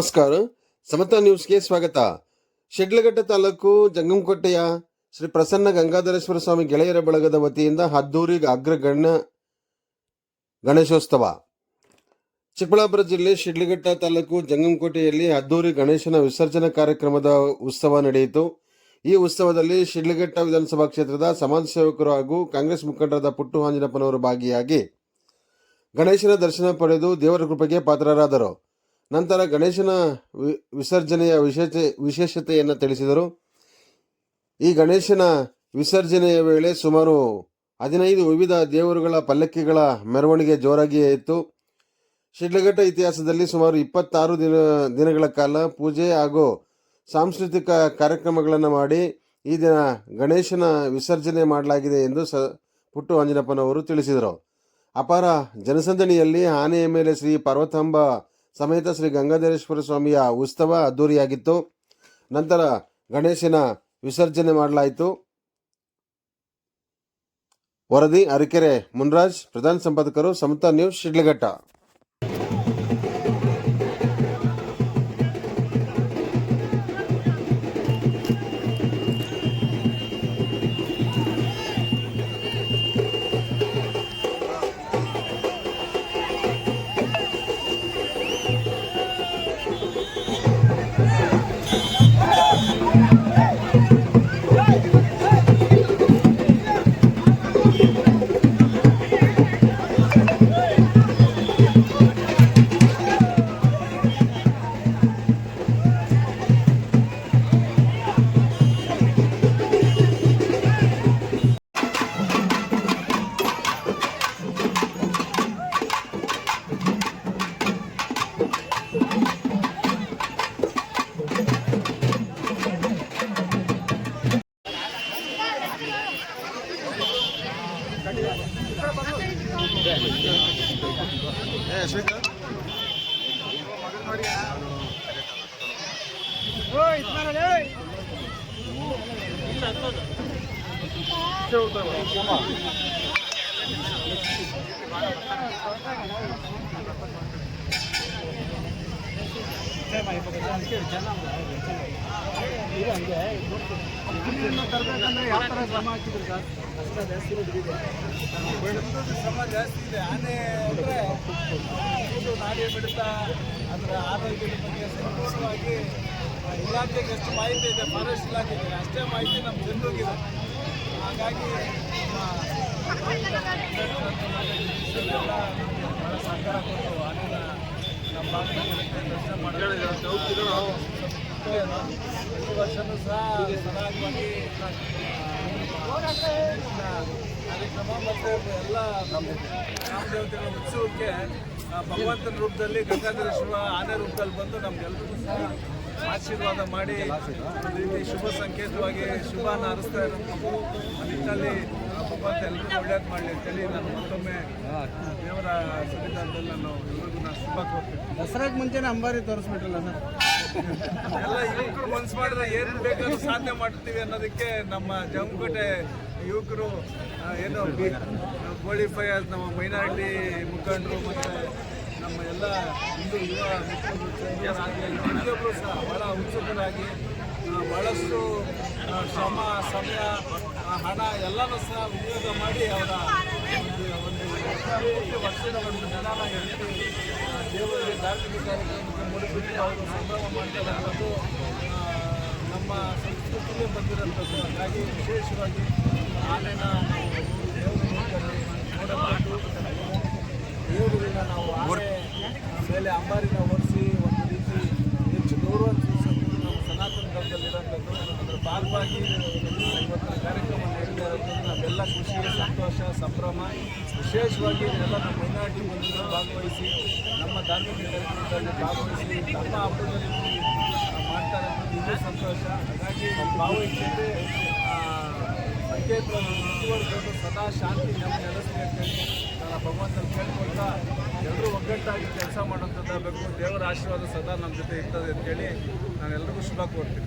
ನಮಸ್ಕಾರ. ಸಮತಾ ನ್ಯೂಸ್ಗೆ ಸ್ವಾಗತ. ಶಿಡ್ಲಘಟ್ಟ ತಾಲೂಕು ಜಂಗಮಕೋಟೆಯ ಶ್ರೀ ಪ್ರಸನ್ನ ಗಂಗಾಧರೇಶ್ವರ ಸ್ವಾಮಿ ಗೆಳೆಯರ ಬಳಗದ ವತಿಯಿಂದ ಅದ್ದೂರಿ ಅಗ್ರಗಣ್ಯ ಗಣೇಶೋತ್ಸವ. ಚಿಕ್ಕಬಳ್ಳಾಪುರ ಜಿಲ್ಲೆ ಶಿಡ್ಲಘಟ್ಟ ತಾಲೂಕು ಜಂಗಮಕೋಟೆಯಲ್ಲಿ ಅದ್ದೂರಿ ಗಣೇಶನ ವಿಸರ್ಜನಾ ಕಾರ್ಯಕ್ರಮದ ಉತ್ಸವ ನಡೆಯಿತು. ಈ ಉತ್ಸವದಲ್ಲಿ ಶಿಡ್ಲಘಟ್ಟ ವಿಧಾನಸಭಾ ಕ್ಷೇತ್ರದ ಸಮಾಜ ಸೇವಕರು ಹಾಗೂ ಕಾಂಗ್ರೆಸ್ ಮುಖಂಡರಾದ ಪುಟ್ಟು ಆಂಜನಪ್ಪನವರು ಭಾಗಿಯಾಗಿ ಗಣೇಶನ ದರ್ಶನ ಪಡೆದು ದೇವರ ಕೃಪೆಗೆ ಪಾತ್ರರಾದರು. ನಂತರ ಗಣೇಶನ ವಿಸರ್ಜನೆಯ ವಿಶೇಷತೆಯನ್ನು ತಿಳಿಸಿದರು. ಈ ಗಣೇಶನ ವಿಸರ್ಜನೆಯ ವೇಳೆ ಸುಮಾರು 15 ವಿವಿಧ ದೇವರುಗಳ ಪಲ್ಲಕ್ಕಿಗಳ ಮೆರವಣಿಗೆ ಜೋರಾಗಿಯೇ ಇತ್ತು. ಶಿಡ್ಲಘಟ್ಟ ಇತಿಹಾಸದಲ್ಲಿ ಸುಮಾರು 26 ದಿನಗಳ ಕಾಲ ಪೂಜೆ ಹಾಗೂ ಸಾಂಸ್ಕೃತಿಕ ಕಾರ್ಯಕ್ರಮಗಳನ್ನು ಮಾಡಿ ಈ ದಿನ ಗಣೇಶನ ವಿಸರ್ಜನೆ ಮಾಡಲಾಗಿದೆ ಎಂದು ಪುಟ್ಟು ಆಂಜನಪ್ಪನವರು ತಿಳಿಸಿದರು. ಅಪಾರ ಜನಸಂದಣಿಯಲ್ಲಿ ಆನೆಯ ಮೇಲೆ ಶ್ರೀ ಪಾರ್ವತಾಂಬ ಸಮೇತ ಶ್ರೀ ಗಂಗಾಧರೇಶ್ವರ ಸ್ವಾಮಿಯ ಉತ್ಸವ ಅದ್ದೂರಿಯಾಗಿತ್ತು. ನಂತರ ಗಣೇಶನ ವಿಸರ್ಜನೆ ಮಾಡಲಾಯಿತು. ವರದಿ ಅರಕೆರೆ ಮುನ್ರಾಜ್, ಪ್ರಧಾನ ಸಂಪಾದಕರು, ಸಮತಾ ನ್ಯೂಸ್, ಶಿಡ್ಲಘಟ್ಟ. ತರಬೇಕಂದ್ರೆ ಯಾವ ಥರ ಶ್ರಮ ಹಾಕಿದ್ರು ಸರ್? ಶ್ರಮ ಜಾಸ್ತಿ ಇದೆ. ಆನೆ ಅಂದರೆ ನಾಡಿ ಬಿಡುತ್ತಾ ಅದರ ಆರೋಗ್ಯದ ಬಗ್ಗೆ ಸಂಪೂರ್ಣವಾಗಿ ಇಲಾಖೆಗೆ ಎಷ್ಟು ಮಾಹಿತಿ ಇದೆ, ಫಾರೆಸ್ಟ್ ಇಲಾಖೆಗೆ ಅಷ್ಟೇ ಮಾಹಿತಿ ನಮ್ಮ ಜನರಿಗಿದೆ. ಹಾಗಾಗಿ ಭಾಳ ಸಹಕಾರ ಕೊಟ್ಟು ಆನೆನ ನಮ್ಮ ಭಾಗದಲ್ಲಿ ದರ್ಶನ ಮಾಡಿದ್ರೆ ಪ್ರತಿ ವರ್ಷವೂ ಸಹ ಸರಾಗವಾಗಿ ಕಾರ್ಯಕ್ರಮ ಮತ್ತು ಎಲ್ಲ ನಮ್ಮ ಗ್ರಾಮ ದೇವತೆಗಳ ಉತ್ಸವಕ್ಕೆ ಭಗವಂತನ ರೂಪದಲ್ಲಿ ಗಂಗಾಧರೇಶ್ವರ ಆನೆ ರೂಪದಲ್ಲಿ ಬಂದು ನಮಗೆಲ್ಲರಿಗೂ ಸಹ ಆಶೀರ್ವಾದ ಮಾಡಿ ಒಂದು ರೀತಿ ಶುಭ ಸಂಕೇತವಾಗಿ ಶುಭನ ಹರಿಸ್ತಾ ಇರೋದು. ನಿಟ್ಟಿನಲ್ಲಿ ಭಗವಂತ ಎಲ್ಲರಿಗೂ ಒಳ್ಳೇದು ಮಾಡಲಿ ಅಂತೇಳಿ ನಾನು ಮತ್ತೊಮ್ಮೆ ದೇವರ ಸನ್ನಿಧಾನದಲ್ಲಿ ನಾನು ಶುಭ ಕೊಡ್ತೀನಿ. ದಸರಾಗೆ ಮುಂಚೆನೇ ಅಂಬಾರಿ ತೋರಿಸ್ಬಿಟ್ರಲ್ಲ ಸರ್? ಎಲ್ಲ ಯುವಕರು ಮನಸ್ಸು ಮಾಡಿದ್ರೆ ಏನು ಬೇಕಾದ್ರೂ ಸಾಧನೆ ಮಾಡ್ತೀವಿ ಅನ್ನೋದಕ್ಕೆ ನಮ್ಮ ಜಂಗಮಕೋಟೆ ಯುವಕರು ಏನು ಗೋಳಿ ಫಯಾಜ್, ನಮ್ಮ ಮೈನಾರಿಟಿ ಮುಖಂಡರು ಮತ್ತು ನಮ್ಮ ಎಲ್ಲ ಹಿಂದೂ ಯುವ ಪ್ರತಿಯೊಬ್ಬರು ಸಹ ಭಾಳ ಉತ್ಸುಕರಾಗಿ ಭಾಳಷ್ಟು ಶ್ರಮ, ಸಮಯ, ಹಣ ಎಲ್ಲನೂ ಸಹ ವಿನಿಯೋಗ ಮಾಡಿ ಅವರ ಒಂದು ವರ್ಷದ ಒಂದು ಜನನ ಎತ್ತಿ ದೇವರಿಗೆ ಧಾರ್ಮಿಕ ಕಾರ್ಯಕ್ರಮಕ್ಕೆ ಮುಡಿಬಿಟ್ಟು ಅವರು ಸಂಭ್ರಮ ಮಾಡ್ತಕ್ಕಂಥದ್ದು ನಮ್ಮ ಸಂಸ್ಕೃತಿಗೆ ಬಂದಿರೋಂಥದ್ದು. ಹಾಗಾಗಿ ವಿಶೇಷವಾಗಿ ಆನೆನ ದೇವರ ನೋಡಬಹುದು. ದೇವರಿಗೆ ನಾವು ಆನೆ ಮೇಲೆ ಅಂಬಾರಿನ ಓಡಿಸಿ ಒಂದು ರೀತಿ ಹೆಚ್ಚು ಗೌರವ ತಿಳಿಸೋದು ನಮ್ಮ ಸನಾತನ ಧರ್ಮದಲ್ಲಿರೋಂಥದ್ದು. ಅದರ ಭಾಗವಾಗಿ ಇವತ್ತಿನ ಕಾರ್ಯಕ್ರಮ ನಡೀತಾ ಇರೋದು ನಾವೆಲ್ಲ ಖುಷಿ, ಸಂತೋಷ, ಸಂಭ್ರಮ. ವಿಶೇಷವಾಗಿ ಎಲ್ಲ ನಮ್ಮ ಮೈನಾರಿಟಿ ಬಂಧುಗಳು ಭಾಗವಹಿಸಿ ನಮ್ಮ ಧಾರ್ಮಿಕ ಕಾರ್ಯಕ್ರಮದಲ್ಲಿ ಭಾಗವಹಿಸಿ ನಮ್ಮ ಹಬ್ಬದಲ್ಲಿ ಮಾಡ್ತಾರೆ ಅನ್ನೋದು ಇನ್ನೂ ಸಂತೋಷ. ಹಾಗಾಗಿ ಭಾವೈಕ್ಯತೆ ಸಂಕೇತವನ್ನು ಮುಂದುವರೆದು ಸದಾ ಶಾಂತಿ ನಮ್ಮ ನೆಲೆಸಲಿ ಅಂತೇಳಿ ನಾನು ಭಗವಂತನ ಕೇಳ್ಕೊಳ್ತಾ ಎಲ್ಲರೂ ಒಗ್ಗಟ್ಟಾಗಿ ಕೆಲಸ ಮಾಡೋಂಥದ್ದಾಗಬೇಕು. ದೇವರ ಆಶೀರ್ವಾದ ಸದಾ ನಮ್ಮ ಜೊತೆ ಇರ್ತದೆ ಅಂತೇಳಿ ನಾನು ಎಲ್ರಿಗೂ ಶುಭ ಕೋರ್ತೀನಿ.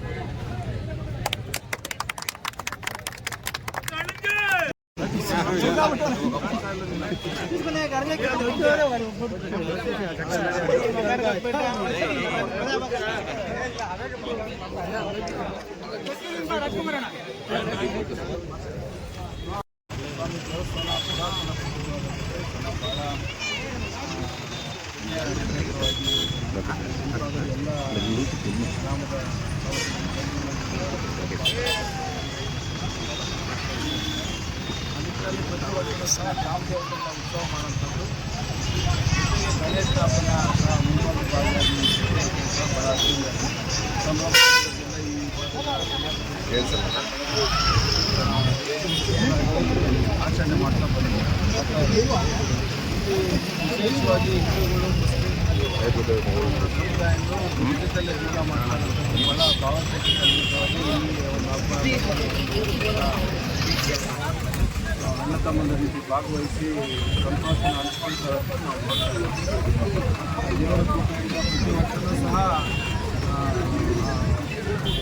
ಸಹ ಗ್ರಾಮದೇವತೆಗಳ ಉತ್ಸವ ಮಾಡುವಂಥದ್ದು ಗಣೇಶ ಸ್ಥಾಪನೆ ಮುನ್ಸಿಪಲ್ ಭಾಗವಾಗಿ ಭಾಳ ಸಂಭ್ರಮದಿಂದ ಆಚರಣೆ ಮಾಡ್ತಾ ಬಂದಿದ್ದಾರೆ. ವಿಶೇಷವಾಗಿ ಹಿಂದೂಗಳು ಮುಸ್ಲಿಂ ಸಮುದಾಯಗಳು ವಿದ್ಯುತ್ತಲ್ಲೇ ಜೀವನ ಮಾಡ್ತಾರೆ. ಬಹಳ ಭಾವಚಿತ್ರವಾಗಿ ಈ ಒಂದು ಹಬ್ಬ ಅಣ್ಣ ತಮ್ಮಂದ ರೀತಿ ಭಾಗವಹಿಸಿ ಸಂತೋಷನ ಹಂಚ್ಕೊಳ್ತಾರೆ. ಪ್ರತಿ ವರ್ಷವೂ ಸಹ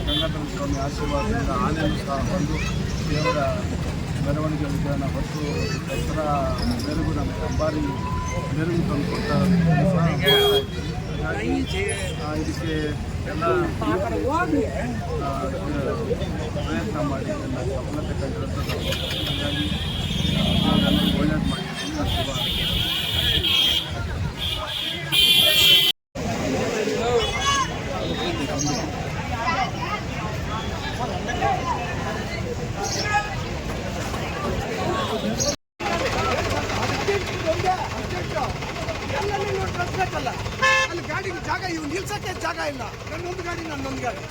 ಗಂಗಾಧರ ಸ್ವಾಮಿ ಆಶೀರ್ವಾದದಿಂದ ಆನೆಯೂ ಸಹ ಬಂದು ದೇವರ ಮೆರವಣಿಗೆ ವಿಧಾನ ಹೊತ್ತು ದಸರಾ ಮೆರುಗು ನಮಗೆ ಅಂಬಾರಿ ಮೆರುಗು ತಂದು ಕೊಡ್ತಾರೆ. ಹಾಗಾಗಿ ಇದಕ್ಕೆ ಎಲ್ಲ ಪ್ರಯತ್ನ ಮಾಡಿ ಎಲ್ಲ ಸಫಲತೆ ಕಂಡಿರುತ್ತದೆ. ಹಾಗಾಗಿ ಒಳ್ಳೇದು ಮಾಡಿ ಶುಭ. ಅಲ್ಲಿ ಗಾಡಿಗೆ ಜಾಗ ಇವು ನಿಲ್ಸಕ್ಕೆ ಜಾಗ ಇಲ್ಲ. ನನ್ನೊಂದು ಗಾಡಿ ನನ್ನೊಂದು ಗಾಡಿ